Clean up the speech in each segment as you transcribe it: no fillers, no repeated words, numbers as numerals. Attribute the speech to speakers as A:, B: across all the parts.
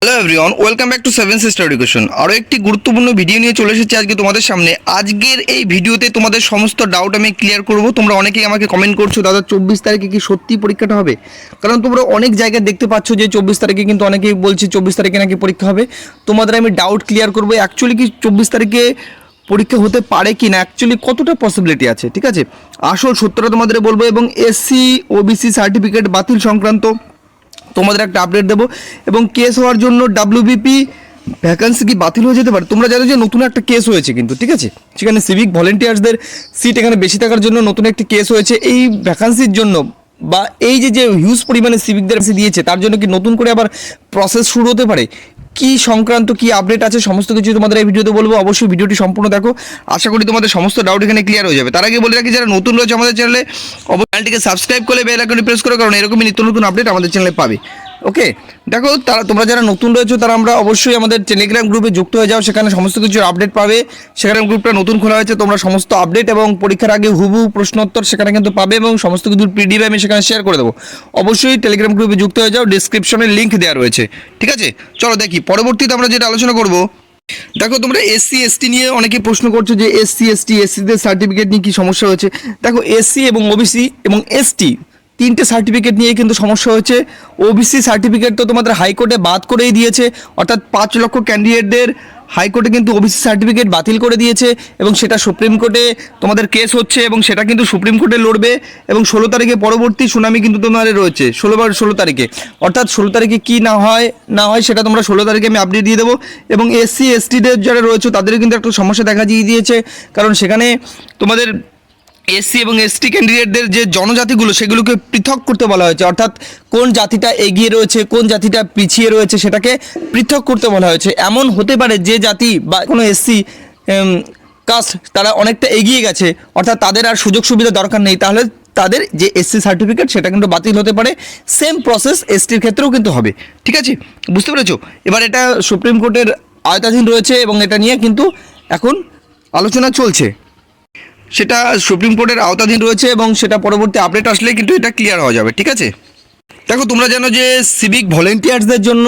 A: Hello everyone, welcome back to seven sister education. আরও একটি গুরুত্বপূর্ণ ভিডিও নিয়ে চলে এসেছি আজকে তোমাদের সামনে। আজকের এই ভিডিওতে তোমাদের সমস্ত ডাউট আমি ক্লিয়ার করব। তোমরা অনেকেই আমাকে কমেন্ট করছো, দাদা 24 তারিখে কি সত্যি পরীক্ষাটা হবে? কারণ তোমরা অনেক জায়গায় দেখতে পাচ্ছ যে 24 তারিখে কিন্তু অনেকেই বলছে 24 তারিখে নাকি পরীক্ষা হবে। তোমাদের আমি ডাউট ক্লিয়ার করবো অ্যাকচুয়ালি কি 24 তারিখে পরীক্ষা হতে পারে কি না, অ্যাকচুয়ালি কতটা পসিবিলিটি আছে, ঠিক আছে? আসল সত্যটা তোমাদের বলবো এবং এসসি ওবিসি সার্টিফিকেট বাতিল সংক্রান্ত তোমাদের একটা আপডেট দেবো এবং কেস হওয়ার জন্য ডাব্লিউবিপি ভ্যাকান্সি কি বাতিল হয়ে যেতে পারে। তোমরা জানো যে নতুন একটা কেস হয়েছে কিন্তু, ঠিক আছে? সেখানে সিভিক ভলেন্টিয়ার্সদের সিট এখানে বেশি থাকার জন্য নতুন একটি কেস হয়েছে। এই ভ্যাকান্সির জন্য বা এই যে হিউজ পরিমাণে সিভিকদের দিয়েছে তার জন্য কি নতুন করে আবার প্রসেস শুরু হতে পারে? কি সংক্রান্ত কি আপডেট আছে সমস্ত কিছু তোমাদের এই ভিডিওতে বলবো। অবশ্যই ভিডিওটি সম্পূর্ণ দেখো, আশা করি তোমাদের সমস্ত ডাউট এখানে ক্লিয়ার হয়ে যাবে। তার আগে বলে রাখি, যারা নতুন রয়েছে আমাদের চ্যানেলে অবশ্যই চ্যানেলটিকে সাবস্ক্রাইব করে বেল আইকনটি প্রেস করো, কারণ এরকমই নিত্য নতুন আপডেট আমাদের চ্যানেলে পাবে। ওকে, দেখো তোমরা যারা নতুন রয়েছো তারা আমরা অবশ্যই আমাদের টেলিগ্রাম গ্রুপে যুক্ত হয়ে যাও, সেখানে সমস্ত কিছুর আপডেট পাবে। সেখানে গ্রুপটা নতুন খোলা হয়েছে, তোমরা সমস্ত আপডেট এবং পরীক্ষার আগে হুবহু প্রশ্নোত্তর সেখানে কিন্তু পাবে এবং সমস্ত কিছুর পিডিএফ আমি সেখানে শেয়ার করে দেবো। অবশ্যই টেলিগ্রাম গ্রুপে যুক্ত হয়ে যাও, ডিসক্রিপশনে লিঙ্ক দেওয়া রয়েছে, ঠিক আছে? চলো দেখি পরবর্তীতে আমরা যেটা আলোচনা করবো। দেখো, তোমরা এসসি এসটি নিয়ে অনেকে প্রশ্ন করছো যে এসসিদের সার্টিফিকেট নিয়ে কি সমস্যা হয়েছে। দেখো, এসসি এবং ওবিসি এবং এসটি তিনটে সার্টিফিকেট নিয়ে কিন্তু সমস্যা হয়েছে। ওবিসি সার্টিফিকেট তো তোমাদের হাইকোর্টে বাদ করেই দিয়েছে, অর্থাৎ 5 লক্ষ ক্যান্ডিডেটদের হাইকোর্টে কিন্তু ওবিসি সার্টিফিকেট বাতিল করে দিয়েছে এবং সেটা সুপ্রিম কোর্টে তোমাদের কেস হচ্ছে এবং সেটা কিন্তু সুপ্রিম কোর্টে লড়বে এবং 16 তারিখে পরবর্তী শুনানি কিন্তু তোমাদের রয়েছে 16 তারিখে। অর্থাৎ 16 তারিখে কি না হয় সেটা তোমরা 16 তারিখে আমি আপডেট দিয়ে দেবো। এবং এসসি এসটিদের যারা রয়েছে তাদেরও কিন্তু একটা সমস্যা দেখা দিয়েছে, কারণ সেখানে তোমাদের এসসি এবং এসটি ক্যান্ডিডেটদের যে জনজাতিগুলো সেগুলোকে পৃথক করতে বলা হয়েছে, অর্থাৎ কোন জাতিটা এগিয়ে রয়েছে কোন জাতিটা পিছিয়ে রয়েছে সেটাকে পৃথক করতে বলা হয়েছে। এমন হতে পারে যে জাতি বা কোনো এসসি কাস্ট তারা অনেকটা এগিয়ে গেছে, অর্থাৎ তাদের আর সুযোগ সুবিধা দরকার নেই, তাহলে তাদের যে এসসি সার্টিফিকেট সেটা কিন্তু বাতিল হতে পারে। সেম প্রসেস এসটির ক্ষেত্রেও কিন্তু হবে, ঠিক আছে? বুঝতে পেরেছো? এবার এটা সুপ্রিম কোর্টের আওতাধীন রয়েছে এবং এটা নিয়ে কিন্তু এখন আলোচনা চলছে, সেটা সুপ্রিম কোর্টের আওতাধীন রয়েছে এবং সেটা পরবর্তী আপডেট আসলে কিন্তু এটা ক্লিয়ার হয়ে যাবে, ঠিক আছে? দেখো, তোমরা জানো যে সিভিক ভলেন্টিয়ার্সদের জন্য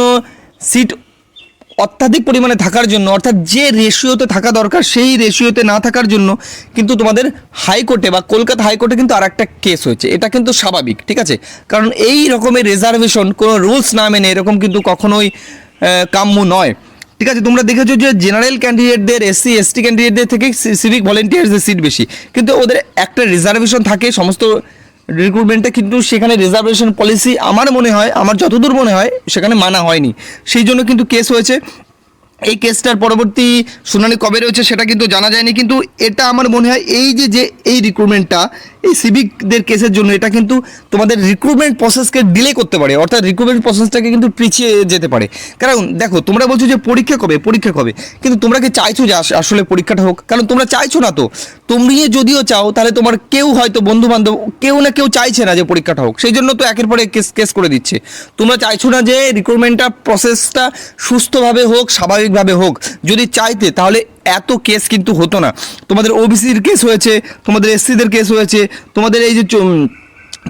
A: সিট অত্যাধিক পরিমাণে থাকার জন্য, অর্থাৎ যে রেশিওতে থাকা দরকার সেই রেশিওতে না থাকার জন্য কিন্তু তোমাদের হাইকোর্টে বা কলকাতা হাইকোর্টে কিন্তু আর একটা কেস হয়েছে। এটা কিন্তু স্বাভাবিক, ঠিক আছে? কারণ এই রকমের রিজার্ভেশন কোনো রুলস না মেনে এরকম কিন্তু কখনোই কাম্য নয়, ঠিক আছে? তোমরা দেখেছো যে জেনারেল ক্যান্ডিডেটদের এসসি এসটি ক্যান্ডিডেটদের থেকে সিভিক ভলেন্টিয়ার্সদের সিট বেশি, কিন্তু ওদের একটা রিজার্ভেশন থাকে সমস্ত রিক্রুটমেন্টে, কিন্তু সেখানে রিজার্ভেশন পলিসি আমার যতদূর মনে হয় সেখানে মানা হয়নি, সেই জন্য কিন্তু কেস হয়েছে। এই কেসটার পরবর্তী শুনানি কবে রয়েছে সেটা কিন্তু জানা যায়নি, কিন্তু এটা আমার মনে হয় এই রিক্রুটমেন্টটা এই সিভিকদের কেসের জন্য এটা কিন্তু তোমাদের রিক্রুটমেন্ট প্রসেসকে ডিলে করতে পারে, অর্থাৎ রিক্রুটমেন্ট প্রসেসটাকে কিন্তু পিছিয়ে যেতে পারে। কারণ দেখো, তোমরা বলছো যে পরীক্ষা কবে, কিন্তু তোমরা কি চাইছো যে আসলে পরীক্ষাটা হোক? কারণ তোমরা চাইছো না তো। তুমি যদিও চাও তাহলে তোমার কেউ হয়তো বন্ধু বান্ধব কেউ না কেউ চাইছে না যে পরীক্ষাটা হোক, সেই জন্য তো একের পরে কেস করে দিচ্ছে। তোমরা চাইছো না যে রিক্রুটমেন্টটা প্রসেসটা সুস্থভাবে হোক, স্বাভাবিকভাবে হোক। যদি চাইতে তাহলে এত কেস কিন্তু হতো না। তোমাদের ওবিসির কেস হয়েছে, তোমাদের এসসিদের কেস হয়েছে, তোমাদের এই যে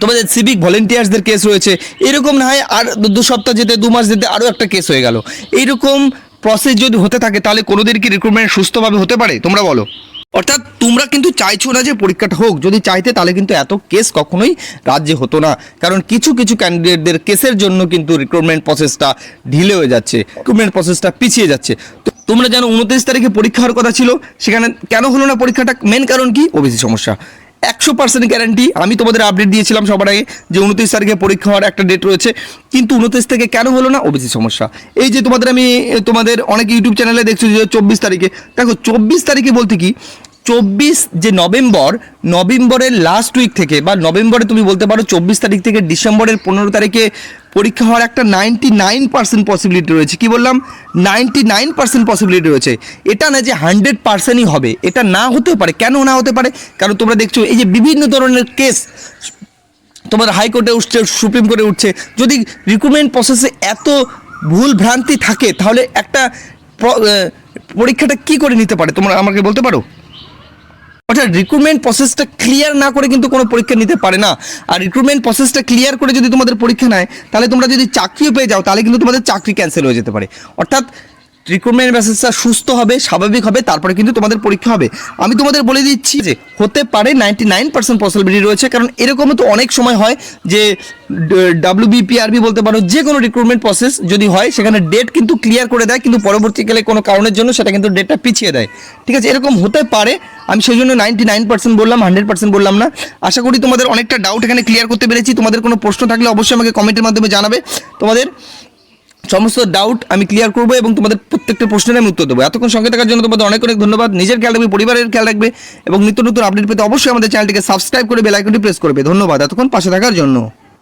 A: তোমাদের সিভিক ভলেন্টিয়ার্সদের কেস রয়েছে, এরকম না হয় আর 2 সপ্তাহ যেতে 2 মাস যেতে আরও একটা কেস হয়ে গেল। এইরকম প্রসেস যদি হতে থাকে তাহলে কোনোদিন কি রিক্রুটমেন্ট সুস্থভাবে হতে পারে? তোমরা বলো। অর্থাৎ তোমরা কিন্তু চাইছো না যে পরীক্ষাটা হোক, যদি চাইতে তাহলে কিন্তু এত কেস কখনোই রাজ্যে হতো না। কারণ কিছু ক্যান্ডিডেটদের কেসের জন্য কিন্তু রিক্রুটমেন্ট প্রসেসটা ঢিলে হয়ে যাচ্ছে, রিক্রুটমেন্ট প্রসেসটা পিছিয়ে যাচ্ছে। তো তোমরা জানো 29 তারিখে পরীক্ষা হওয়ার কথা ছিল, সেখানে কেন হলো না পরীক্ষাটা? মেন কারণ কি? ওবিসি সমস্যা। 100% গ্যারান্টি আমি তোমাদের আপডেট দিয়েছিলাম সবার আগে যে 29 তারিখে পরীক্ষা হওয়ার একটা ডেট রয়েছে, কিন্তু 29 থেকে কেন হলো না? ওবিসি সমস্যা। এই যে তোমাদের অনেক ইউটিউব চ্যানেলে দেখছো যে 24 তারিখে, দেখো 24 তারিখে বলতে কি 24 যে নভেম্বরের লাস্ট উইক থেকে বা নভেম্বরে তুমি বলতে পারো 24 তারিখ থেকে ডিসেম্বরের 15 তারিখে পরীক্ষা হওয়ার একটা 99% পসিবিলিটি রয়েছে। কি বললাম? 99% পসিবিলিটি রয়েছে। এটা না যে 100%ই হবে, এটা না হতে পারে। কেন না হতে পারে? কারণ তোমরা দেখছো এই যে বিভিন্ন ধরনের কেস তোমার হাইকোর্টে উঠছে, সুপ্রিম কোর্টে উঠছে। যদি রিক্রুটমেন্ট প্রসেসে এত ভুল ভ্রান্তি থাকে তাহলে একটা পরীক্ষাটা কি করে নিতে পারে তোমরা আমাকে বলতে পারো? অর্থাৎ রিক্রুটমেন্ট প্রসেসটা ক্লিয়ার না করে কিন্তু কোনো পরীক্ষা নিতে পারে না। আর রিক্রুটমেন্ট প্রসেসটা ক্লিয়ার করে যদি তোমাদের পরীক্ষা নেয়, তাহলে তোমরা যদি চাকরিও পেয়ে যাও, তাহলে কিন্তু তোমাদের চাকরি ক্যান্সেল হয়ে যেতে পারে। অর্থাৎ রিক্রুটমেন্ট প্রসেসটা সুস্থ হবে, স্বাভাবিক হবে, তারপরে কিন্তু তোমাদের পরীক্ষা হবে। আমি তোমাদের বলে দিচ্ছি যে হতে পারে 99% পসিবিলিটি রয়েছে, কারণ এরকমও তো অনেক সময় হয় যে WBPRB বলতে পারো, যে কোনো রিক্রুটমেন্ট প্রসেস যদি হয় সেখানে ডেট কিন্তু ক্লিয়ার করে দেয়, কিন্তু পরবর্তীকালে কোনো কারণের জন্য সেটা কিন্তু ডেটটা পিছিয়ে দেয়। ঠিক আছে, এরকম হতে পারে। আমি সেই জন্য 99% বললাম, 100% বললাম না। আশা করি তোমাদের অনেকটা ডাউট এখানে ক্লিয়ার করতে পেরেছি। তোমাদের কোনো প্রশ্ন থাকলে অবশ্যই আমাকে কমেন্টের মাধ্যমে জানাবে। তোমাদের সমস্ত ডাউট আমি ক্লিয়ার করবো এবং তোমাদের প্রত্যেকটা প্রশ্নের আমি উত্তর দেবো। এতক্ষণ সঙ্গে থাকার জন্য তোমাদের অনেক অনেক ধন্যবাদ। নিজের খেয়াল রাখবে, পরিবারের খেয়াল রাখবে এবং নিত্য নতুন আপডেট পেতে অবশ্যই আমাদের চ্যানেলটিকে সাবস্ক্রাইব করে বেল আইকনটি প্রেস করবে। ধন্যবাদ এতক্ষণ পাশে থাকার জন্য।